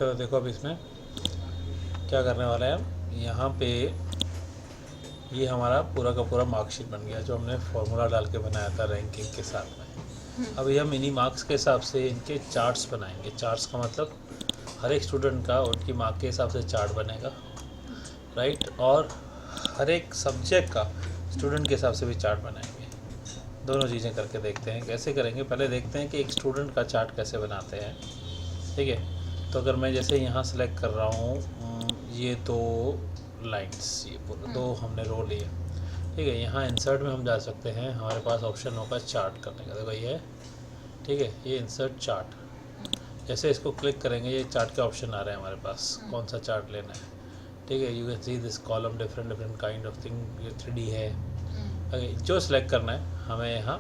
चलो देखो अब इसमें क्या करने वाले हैं हम। यहाँ पे ये हमारा पूरा का पूरा मार्कशीट बन गया जो हमने फॉर्मूला डाल के बनाया था रैंकिंग के साथ में। अब ये मिनी मार्क्स के हिसाब से इनके चार्ट्स बनाएंगे। चार्ट्स का मतलब हर एक स्टूडेंट का उनकी मार्क के हिसाब से चार्ट बनेगा, राइट। और हर एक सब्जेक्ट का स्टूडेंट के हिसाब से भी चार्ट बनाएंगे। दोनों चीज़ें करके देखते हैं कैसे करेंगे। पहले देखते हैं कि एक स्टूडेंट का चार्ट कैसे बनाते हैं, ठीक है। तो अगर मैं जैसे यहाँ सेलेक्ट कर रहा हूँ ये दो लाइंस, ये पूरे दो हमने रो लिए, ठीक है। यहाँ इंसर्ट में हम जा सकते हैं, हमारे पास ऑप्शन होगा चार्ट करने का। देखो ये, ठीक है, ये इंसर्ट चार्ट। जैसे इसको क्लिक करेंगे ये चार्ट के ऑप्शन आ रहे हैं हमारे पास, कौन सा चार्ट लेना है, ठीक है। You can see this column different kind of thing, ये 3D है। जो सिलेक्ट करना है हमें यहाँ,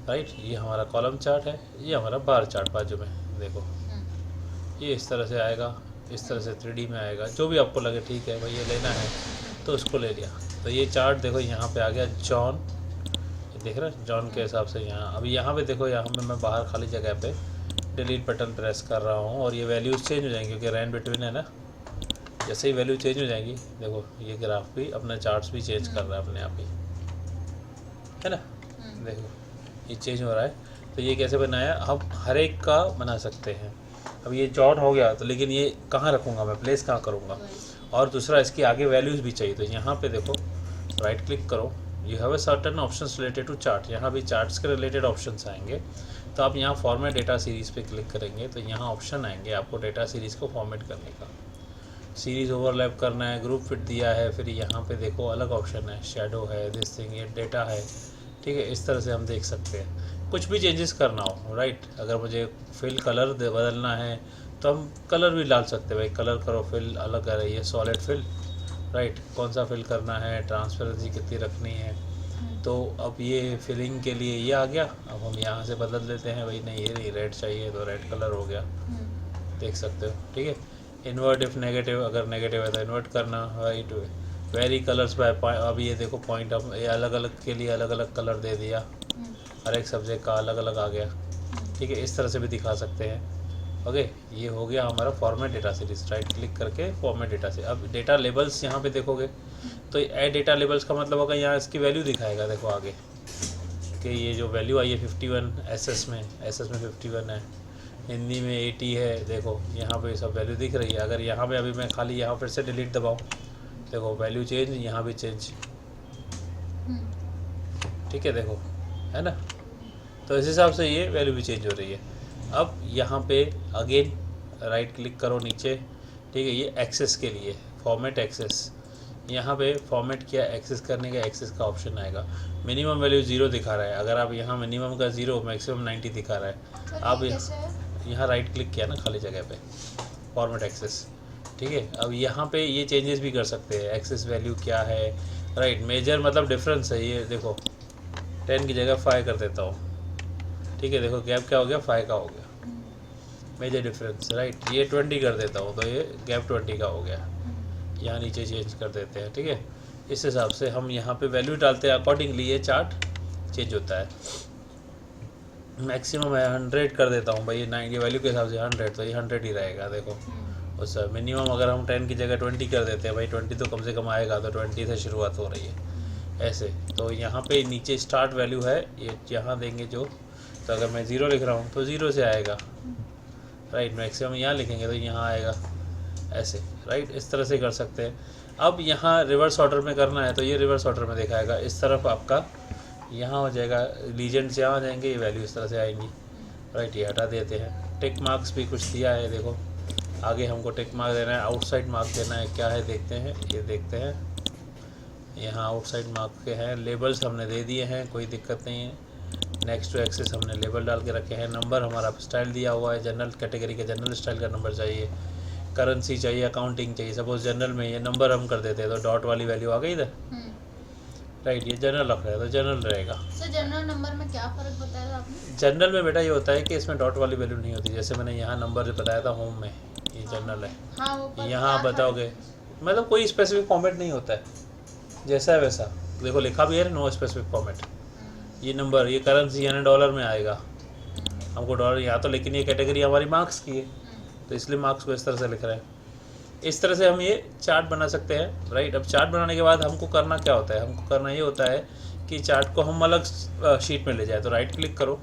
राइट। ये हमारा कॉलम चार्ट है, ये हमारा बार चार्ट बाजू में देखो, ये इस तरह से आएगा, इस तरह से 3D में आएगा। जो भी आपको लगे, ठीक है भाई ये लेना है तो उसको ले लिया। तो ये चार्ट देखो यहाँ पे आ गया जॉन, ये देख रहे हैं जॉन के हिसाब से। यहाँ अभी यहाँ पे देखो, यहाँ पे मैं बाहर खाली जगह पे डिलीट बटन प्रेस कर रहा हूँ और ये वैल्यूज़ चेंज हो जाएंगी क्योंकि रैन बिटवीन है ना। जैसे ही वैल्यू चेंज हो जाएंगी, देखो ये ग्राफ भी अपना चार्ट्स भी चेंज कर रहा है अपने आप ही, है ना। देखो ये चेंज हो रहा है। तो ये कैसे बनाया, अब हर एक का बना सकते हैं। अब ये जॉन हो गया तो लेकिन ये कहाँ रखूँगा मैं, प्लेस कहाँ करूँगा। और दूसरा इसकी आगे वैल्यूज़ भी चाहिए। तो यहाँ पे देखो राइट क्लिक करो, you have a certain options related to chart. यहाँ भी चार्ट्स के रिलेटेड ऑप्शंस आएंगे। तो आप यहाँ फॉर्मेट डेटा सीरीज़ पे क्लिक करेंगे तो यहाँ ऑप्शन आएंगे आपको डेटा सीरीज़ को फॉर्मेट करने का। सीरीज़ ओवरलैप करना है, ग्रुप फिट दिया है, फिर यहाँ पे देखो अलग ऑप्शन है, शेडो है, दिस थिंग, ये डेटा है, ठीक है। इस तरह से हम देख सकते हैं। कुछ भी चेंजेस करना हो, राइट। अगर मुझे फिल कलर बदलना है तो हम कलर भी डाल सकते हैं, भाई कलर करो, फिल अलग कर रही है, सॉलिड फिल, राइट। कौन सा फिल करना है, ट्रांसपेरेंसी कितनी रखनी है। तो अब ये फिलिंग के लिए ये आ गया। अब हम यहाँ से बदल देते हैं, भाई नहीं ये नहीं रेड चाहिए तो रेड कलर हो गया, देख सकते हो, ठीक है। इन्वर्ट इफ नेगेटिव, अगर नेगेटिव है तो इन्वर्ट करना, राइट। वेरी कलर्स बाय, अब ये देखो पॉइंट, अब ये अलग अलग के लिए अलग अलग कलर दे दिया, हर एक सब्जेक्ट का अलग अलग आ गया, ठीक है। इस तरह से भी दिखा सकते हैं। ओके, ये हो गया हमारा format data series. Right click करके फॉर्मेट डेटा से, अब डेटा लेबल्स यहाँ पे देखोगे तो ऐड डेटा लेबल्स का मतलब होगा यहाँ इसकी वैल्यू दिखाएगा। देखो आगे कि ये जो वैल्यू आई है 51 एसएस में 51 है, हिंदी में 80 है। देखो यहाँ पे सब वैल्यू दिख रही है। अगर यहाँ पे अभी मैं खाली यहाँ फिर से डिलीट दबाऊँ, देखो वैल्यू चेंज, यहाँ भी चेंज, ठीक है, देखो है ना। तो इस हिसाब से ये वैल्यू भी चेंज हो रही है। अब यहाँ पे अगेन राइट क्लिक करो नीचे, ठीक है। ये एक्सेस के लिए फॉर्मेट एक्सेस, यहाँ पे फॉर्मेट किया, एक्सेस करने का एक्सेस का ऑप्शन आएगा। मिनिमम वैल्यू 0 दिखा रहा है, अगर आप यहाँ मिनिमम का 0 मैक्सिमम 90 दिखा रहा है। आप यहाँ राइट क्लिक किया ना खाली जगह पे, फॉर्मेट एक्सेस, ठीक है। अब यहाँ पे ये चेंजेस भी कर सकते हैं। एक्सेस वैल्यू क्या है, राइट। मेजर मतलब डिफरेंस है, ये देखो 10 की जगह 5 कर देता हूँ, ठीक है। देखो गैप क्या हो गया, 5 का हो गया, मेजर डिफरेंस, राइट। ये 20 कर देता हूँ तो ये गैप 20 का हो गया। यहाँ नीचे चेंज कर देते हैं, ठीक है। इस हिसाब से हम यहाँ पे वैल्यू डालते हैं, अकॉर्डिंगली ये चार्ट चेंज होता है। मैक्सिमम है 100 कर देता हूँ भाई, ये 90 वैल्यू के हिसाब से 100, तो ये 100 ही रहेगा। देखो उस मिनिमम अगर हम 10 की जगह 20 कर देते हैं, भाई 20 तो कम से कम आएगा, तो 20 से शुरुआत हो रही है ऐसे। तो यहाँ पे नीचे स्टार्ट वैल्यू है, ये यहाँ देंगे जो, तो अगर मैं 0 लिख रहा हूँ तो 0 से आएगा, राइट। मैक्सिमम यहाँ लिखेंगे तो यहाँ आएगा ऐसे, राइट। इस तरह से कर सकते हैं। अब यहाँ रिवर्स ऑर्डर में करना है तो ये रिवर्स ऑर्डर में दिखाएगा। इस तरफ आपका यहाँ हो जाएगा, लीजेंड्स यहाँ आ जाएंगे, ये वैल्यू इस तरह से आएंगी, राइट। ये हटा देते हैं। टिक मार्क्स भी कुछ दिया है, देखो आगे हमको टिक मार्क देना है, आउटसाइड मार्क देना है, क्या है देखते हैं, ये देखते हैं। यहाँ आउटसाइड मार्क के हैं, लेबल्स हमने दे दिए हैं, कोई दिक्कत नहीं है। नेक्स्ट टू एक्सेस हमने लेबल डाल के रखे हैं। नंबर हमारा स्टाइल दिया हुआ है, जनरल कैटेगरी के जनरल स्टाइल का नंबर चाहिए, करेंसी चाहिए, अकाउंटिंग चाहिए। सपोज जनरल में ये नंबर हम कर देते हैं तो डॉट वाली वैल्यू आ गई इधर, राइट। ये जनरल रख रहा है तो जनरल रहेगा। सर जनरल नंबर में क्या फ़र्क बताया आपने? जनरल में बेटा ये होता है कि इसमें डॉट वाली वैल्यू नहीं होती। जैसे मैंने यहाँ नंबर बताया था होम में, ये जनरल है। हाँ, यहाँ आप बताओगे, मतलब कोई स्पेसिफिक फॉर्मेट नहीं होता है, जैसा है वैसा। देखो लिखा भी है नो स्पेसिफिक फॉर्मेट। ये नंबर, ये करेंसी यानी डॉलर में आएगा हमको, डॉलर यहाँ तो, लेकिन ये कैटेगरी हमारी मार्क्स की है, तो इसलिए मार्क्स को इस तरह से लिख रहे हैं। इस तरह से हम ये चार्ट बना सकते हैं, राइट। अब चार्ट बनाने के बाद हमको करना क्या होता है, हमको करना ये होता है कि चार्ट को हम अलग शीट में ले जाए। तो राइट क्लिक करो,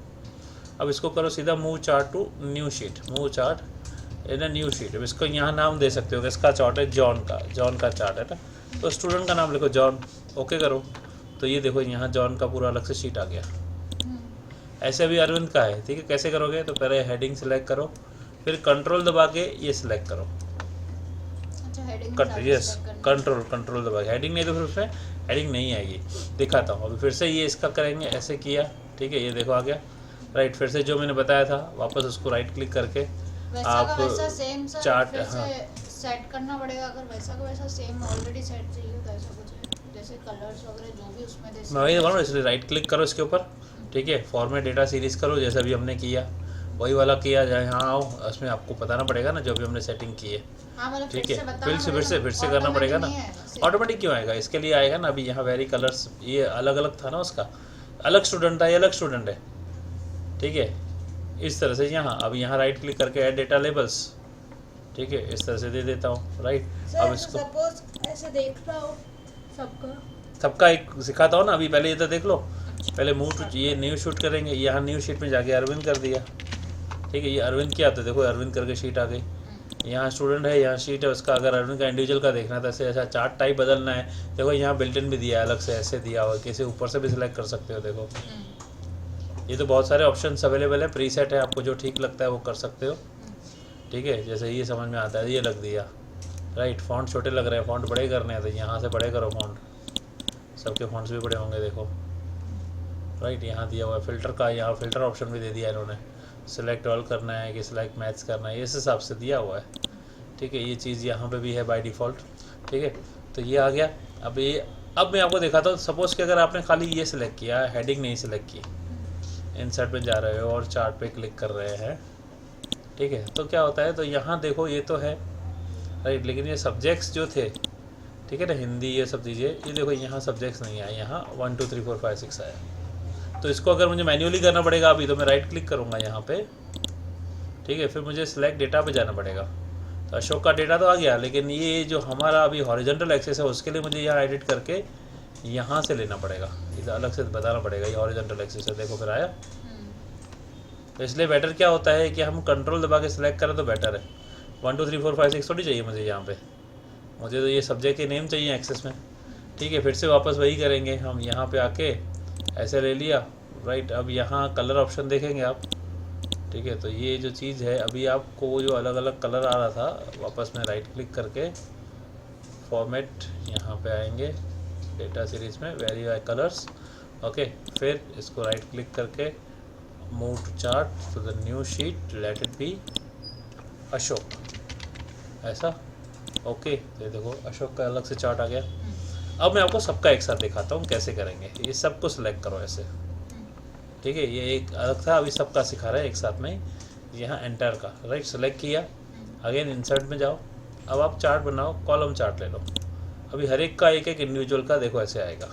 अब इसको करो सीधा move chart to new sheet, move chart in new sheet. अब इसको यहाँ नाम दे सकते हो कि इसका चार्ट है जॉन का चार्ट है ना, तो स्टूडेंट का नाम लिखो जॉन, ओके करो। तो ये देखो यहाँ जॉन का पूरा अलग से शीट आ गया। ऐसे अभी अरविंद का है, ठीक है। कैसे करोगे, तो पहले हेडिंग सेलेक्ट करो, फिर कंट्रोल दबा के ये सिलेक्ट करो। यस, कंट्रोल दबा के। हेडिंग नहीं तो फिर उसमें हेडिंग नहीं आएगी। दिखाता हूँ अभी फिर से, ये इसका करेंगे, ऐसे किया, ठीक है, ये देखो आ गया, राइट। फिर से जो मैंने बताया था वापस उसको राइट क्लिक करके आप चार्ट सेट करना पड़ेगा। अगर वैसा का वैसा सेम ऑलरेडी सेट चाहिए तो ऐसा कुछ जैसे कलर्स वगैरह जो भी उसमें दे, मैं वही बोल, इसलिए राइट क्लिक करो इसके ऊपर, ठीक है। फॉर्मेट डेटा सीरीज करो, जैसा भी हमने किया वही वाला किया जाए। यहाँ आओ, उसमें आपको बताना पड़ेगा ना जो भी हमने सेटिंग की है, ठीक है। फिर से करना पड़ेगा ना। ऑटोमेटिक क्यों आएगा, इसके लिए आएगा ना। अभी यहाँ वेरी कलर्स ये अलग अलग था ना, उसका अलग स्टूडेंट था, ये अलग स्टूडेंट है, ठीक है। इस तरह से यहाँ अब यहाँ राइट क्लिक करके ऐड डेटा लेबल्स, ठीक है, इस तरह से दे देता हूँ, राइट। अब इसको सपोज ऐसे देख रहा हो सबका एक सिखाता हूँ ना। अभी पहले ये तो देख लो, पहले मूव टू ये न्यू शूट करेंगे। यहाँ न्यू शीट में जाके अरविंद कर दिया, ठीक है। ये अरविंद क्या आता है, देखो अरविंद करके शीट आ गई। यहाँ स्टूडेंट है, यहाँ शीट है उसका। अगर अरविंद का इंडिविजुअल का देखना था, ऐसे ऐसा चार्ट टाइप बदलना है, देखो यहाँ बिल्ट इन भी दिया है अलग से, ऐसे दिया हुआ, किसी ऊपर से भी सिलेक्ट कर सकते हो। देखो ये तो बहुत सारे ऑप्शंस अवेलेबल है, प्रीसेट है, आपको जो ठीक लगता है वो कर सकते हो, ठीक है। जैसे ये समझ में आता है, ये लग दिया, राइट। फॉन्ट छोटे लग रहे हैं, फॉन्ट बड़े करने हैं तो यहाँ से बड़े करो फॉन्ट, सबके फॉन्ट्स भी बड़े होंगे, देखो, राइट। यहाँ दिया हुआ है फिल्टर का, यहाँ फिल्टर ऑप्शन भी दे दिया इन्होंने, सिलेक्ट ऑल करना है कि सिलेक्ट मैथ्स करना है, इस हिसाब से दिया हुआ है, ठीक है। ये चीज़ यहाँ पे भी है बाय डिफ़ॉल्ट, ठीक है। तो ये आ गया। अब मैं आपको दिखाता हूँ। सपोज़ कि अगर आपने खाली ये सिलेक्ट किया, हेडिंग नहीं सिलेक्ट की, इंसर्ट पे जा रहे हो और चार्ट पे क्लिक कर रहे हैं, ठीक है, तो क्या होता है, तो यहाँ देखो ये तो है, राइट, लेकिन ये सब्जेक्ट्स जो थे, ठीक है ना, हिंदी ये सब चीज़ें, ये देखो यहाँ सब्जेक्ट्स नहीं आए, यहाँ 1 2 3 4 5 6 आया। तो इसको अगर मुझे मैन्युअली करना पड़ेगा अभी, तो मैं राइट क्लिक करूँगा यहाँ पे, ठीक है। फिर मुझे सिलेक्ट डेटा पे जाना पड़ेगा। तो अशोक का डेटा तो आ गया, लेकिन ये जो हमारा अभी हॉरिजॉन्टल एक्सेस है उसके लिए मुझे यहाँ एडिट करके यहाँ से लेना पड़ेगा, इधर अलग से बताना पड़ेगा ये हॉरिजॉन्टल एक्सेस है। देखो फिर आया। तो इसलिए बेटर क्या होता है कि हम कंट्रोल दबा के सिलेक्ट करें तो बेटर है। 1 2 3 4 5 6 थोड़ी चाहिए मुझे यहाँ पे, मुझे तो ये सब्जेक्ट के नेम चाहिए एक्सेस में, ठीक है। फिर से वापस वही करेंगे हम, यहाँ पे आके ऐसे ले लिया, राइट। अब यहाँ कलर ऑप्शन देखेंगे आप, ठीक है। तो ये जो चीज़ है, अभी आपको वो जो अलग अलग कलर आ रहा था, वापस में राइट क्लिक करके फॉर्मेट यहाँ पे आएंगे, डेटा सीरीज में वेरीफाई कलर्स, ओके। फिर इसको राइट क्लिक करके move to chart to the new sheet, let it be Ashok, ऐसा, ओके। तो देखो अशोक का अलग से चार्ट आ गया। अब मैं आपको सबका एक साथ दिखाता हूँ कैसे करेंगे। ये सबको सिलेक्ट करो ऐसे, ठीक है। ये एक अलग था, अभी सबका सिखा रहा है एक साथ में। यहाँ एंटर का राइट सेलेक्ट किया, अगेन इंसर्ट में जाओ। अब आप चार्ट बनाओ, कॉलम चार्ट ले लो। अभी हर एक का एक एक इंडिविजुअल का देखो ऐसे आएगा,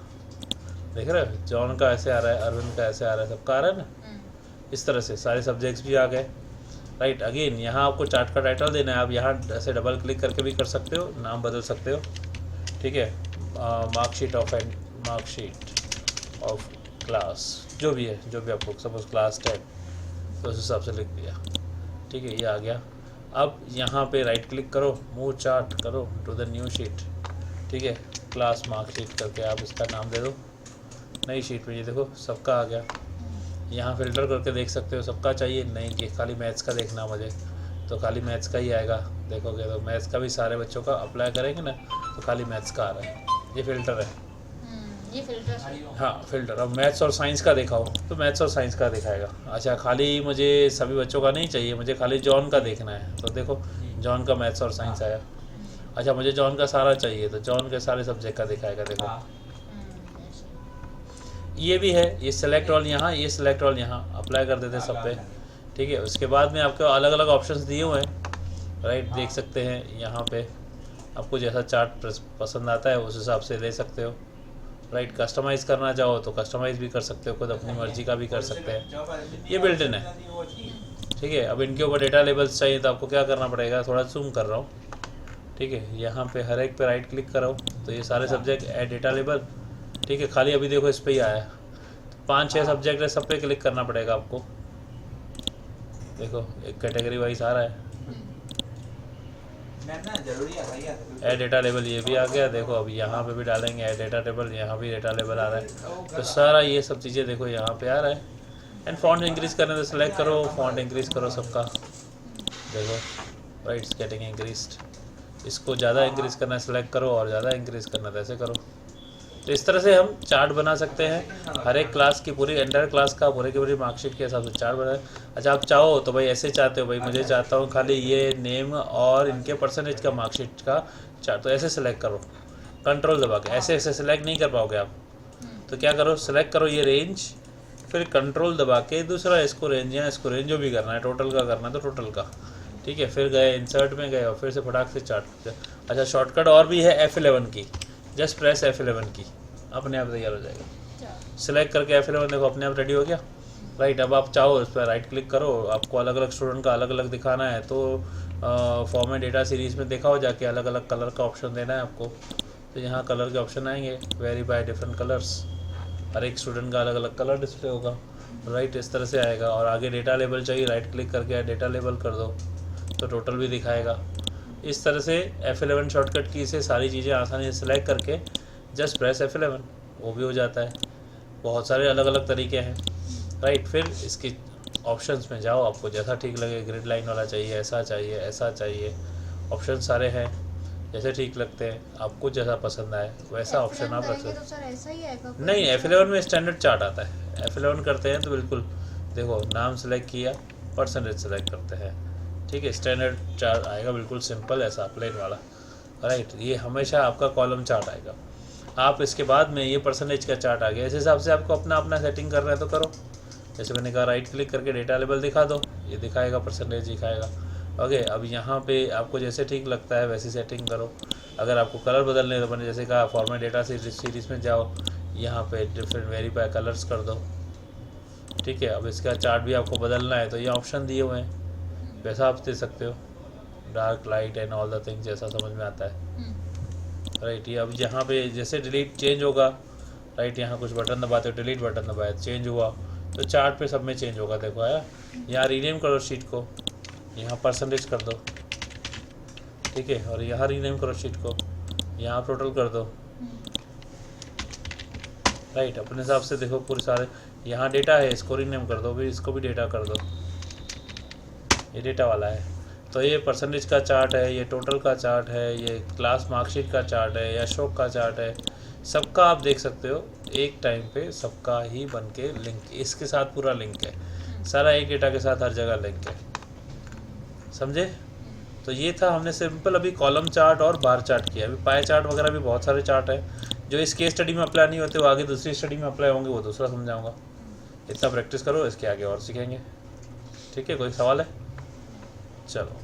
देख रहे हो, जॉन का ऐसे आ रहा है, अरविंद का ऐसे आ रहा है, सबका आ रहा है ना। इस तरह से सारे सब्जेक्ट्स भी आ गए, राइट। अगेन यहाँ आपको चार्ट का टाइटल देना है, आप यहाँ ऐसे डबल क्लिक करके भी कर सकते हो, नाम बदल सकते हो, ठीक है। मार्कशीट ऑफ क्लास जो भी है, जो भी आपको सपोज क्लास 10, तो उस हिसाब से लिख दिया, ठीक है। ये आ गया। अब यहाँ पे राइट क्लिक करो, मूव चार्ट करो टू द न्यू शीट, ठीक है। क्लास मार्कशीट करके आप इसका नाम दे दो, नई शीट में। ये देखो सबका आ गया। यहाँ फिल्टर करके देख सकते हो, सबका चाहिए नहीं कि खाली मैथ्स का देखना मुझे, तो खाली मैथ्स का ही आएगा। देखोगे तो मैथ्स का भी सारे बच्चों का अप्लाई करेंगे ना, तो खाली मैथ्स का आ रहा है। ये फिल्टर है, ये फिल्टर, हाँ फिल्टर। अब मैथ्स और साइंस का दिखाओ तो मैथ्स और साइंस का दिखाएगा। अच्छा खाली मुझे सभी बच्चों का नहीं चाहिए, मुझे खाली जॉन का देखना है, तो देखो जॉन का मैथ्स और साइंस आया। अच्छा मुझे जॉन का सारा चाहिए, तो जॉन के सारे सब्जेक्ट का दिखाएगा। देखो ये भी है, ये सेलेक्ट ऑल यहाँ, ये सेलेक्ट ऑल यहाँ, अप्लाई कर देते सब पे, ठीक है। उसके बाद में आपको अलग अलग ऑप्शंस दिए हुए हैं, राइट, देख सकते हैं। यहाँ पे आपको जैसा चार्ट पसंद आता है उस हिसाब से ले सकते हो, राइट। कस्टमाइज़ करना चाहो तो कस्टमाइज़ भी कर सकते हो, खुद अपनी मर्जी का भी कर सकते हैं। ये बिल्ट इन है, ठीक है। अब इनके ऊपर डेटा लेबल्स चाहिए तो आपको क्या करना पड़ेगा, थोड़ा जूम कर रहा हूँ, ठीक है। यहाँ पे हर एक पे राइट क्लिक करो तो ये सारे सब्जेक्ट ऐड डेटा लेबल, ठीक है। खाली अभी देखो इस पे ही आया, तो 5-6 सब्जेक्ट है, सब पे क्लिक करना पड़ेगा आपको। देखो एक कैटेगरी वाइज आ रहा है, ऐड डेटा लेबल ये भी आ गया। देखो अब यहाँ पे भी डालेंगे ऐड डेटा टेबल, यहाँ भी डेटा लेबल आ रहा है। तो सारा ये सब चीज़ें देखो यहाँ पे आ रहा है। एंड फॉन्ट इंक्रीज करने तो सेलेक्ट करो, फॉन्ट इंक्रीज करो सबका, देखो राइट्स गेटिंग इंक्रीज्ड। इसको ज़्यादा इंक्रीज करना है सेलेक्ट करो, और ज़्यादा इंक्रीज करना है तो ऐसे करो। तो इस तरह से हम चार्ट बना सकते हैं हर एक क्लास की, पूरी एंटायर क्लास का पूरे की पूरी मार्कशीट के हिसाब से चार्ट बनाए। अच्छा आप चाहो तो भाई ऐसे चाहते हो, भाई मुझे चाहता हूँ खाली ये नेम और इनके परसेंटेज का मार्कशीट का चार्ट, तो ऐसे सेलेक्ट करो कंट्रोल दबा के। ऐसे ऐसे सेलेक्ट नहीं कर पाओगे आप, तो क्या करो सेलेक्ट करो ये रेंज, फिर कंट्रोल दबा के दूसरा इसको रेंज या इसको रेंज जो भी करना है, टोटल का करना है तो टोटल का, ठीक है। फिर गए इंसर्ट में गए और फिर से फटाक से चार्ट। अच्छा शॉर्टकट और भी है F11 की, जस्ट प्रेस F11 की, अपने आप तैयार हो जाएगा। सेलेक्ट करके F11 देखो अपने आप रेडी हो गया, राइट। अब आप चाहो इस पर राइट क्लिक करो, आपको अलग अलग स्टूडेंट का अलग अलग दिखाना है तो फॉर्मेट डेटा सीरीज़ में देखा हो जाके अलग अलग कलर का ऑप्शन देना है आपको, तो यहाँ कलर के ऑप्शन आएंगे, वेरी बाय डिफरेंट कलर्स, हर एक स्टूडेंट का अलग अलग कलर डिस्प्ले होगा, राइट। इस तरह से आएगा। और आगे डेटा लेबल चाहिए, राइट क्लिक करके डेटा लेबल कर दो तो टोटल भी दिखाएगा। इस तरह से F11 शॉर्टकट की से सारी चीज़ें आसानी से सिलेक्ट करके जस्ट प्रेस F11 वो भी हो जाता है। बहुत सारे अलग अलग तरीके हैं, राइट। फिर इसकी ऑप्शंस में जाओ, आपको जैसा ठीक लगे, ग्रिड लाइन वाला चाहिए, ऐसा चाहिए, ऑप्शन सारे हैं, जैसे ठीक लगते हैं आपको, जैसा पसंद आए वैसा ऑप्शन आप रख सकते तो सर ऐसा ही आएगा? नहीं F11 में स्टैंडर्ड चार्ट आता है। F11 करते हैं तो बिल्कुल देखो नाम सेलेक्ट किया, परसेंटेज सेलेक्ट करते हैं, ठीक है, स्टैंडर्ड चार्ट आएगा बिल्कुल सिंपल ऐसा प्लेन वाला, राइट। ये हमेशा आपका कॉलम चार्ट आएगा। आप इसके बाद में ये परसेंटेज का चार्ट आ गया, इस हिसाब से आपको अपना अपना सेटिंग करना है तो करो। जैसे मैंने कहा राइट क्लिक करके डेटा लेबल दिखा दो, ये दिखाएगा परसेंटेज दिखाएगा। ओके अब यहाँ पे आपको जैसे ठीक लगता है वैसी सेटिंग करो। अगर आपको कलर बदलने तो मैंने जैसे कहा फॉर्मेट डेटा सीरीज़ में जाओ, यहाँ पे डिफरेंट वेरीफाई कलर्स कर दो, ठीक है। अब इसका चार्ट भी आपको बदलना है तो ये ऑप्शन दिए हुए हैं, वैसा आप दे सकते हो, dark light and all the things जैसा समझ में आता है, राइट। ये अब यहाँ पे जैसे डिलीट चेंज होगा, राइट, यहाँ कुछ बटन दबाते हो, डिलीट बटन दबाया चेंज हुआ तो चार्ट पे सब में चेंज होगा। देखो आया, यहाँ रीनेम करो शीट को, यहाँ परसेंटेज कर दो, ठीक है, और यहाँ रीनेम करो शीट को, यहाँ टोटल कर दो, राइट। अपने हिसाब से देखो पूरे सारे, यहाँ डेटा है इसको रीनेम कर दो, भी इसको भी डेटा कर दो, ये डेटा वाला है तो ये परसेंटेज का चार्ट है, ये टोटल का चार्ट है, ये क्लास मार्कशीट का चार्ट है, या शौक का चार्ट है, सबका आप देख सकते हो एक टाइम पे, सबका ही बन के लिंक इसके साथ पूरा लिंक है, सारा एक डेटा के साथ हर जगह लिंक है, समझे। तो ये था हमने सिंपल अभी कॉलम चार्ट और बार चार्ट किया। अभी पाई चार्ट वगैरह भी बहुत सारे चार्ट है जो इस केस स्टडी में अप्लाई नहीं होते, वो आगे दूसरी स्टडी में अप्लाई होंगे, वो दूसरा समझाऊंगा। इतना प्रैक्टिस करो, इसके आगे और सीखेंगे, ठीक है। कोई सवाल है? चलो।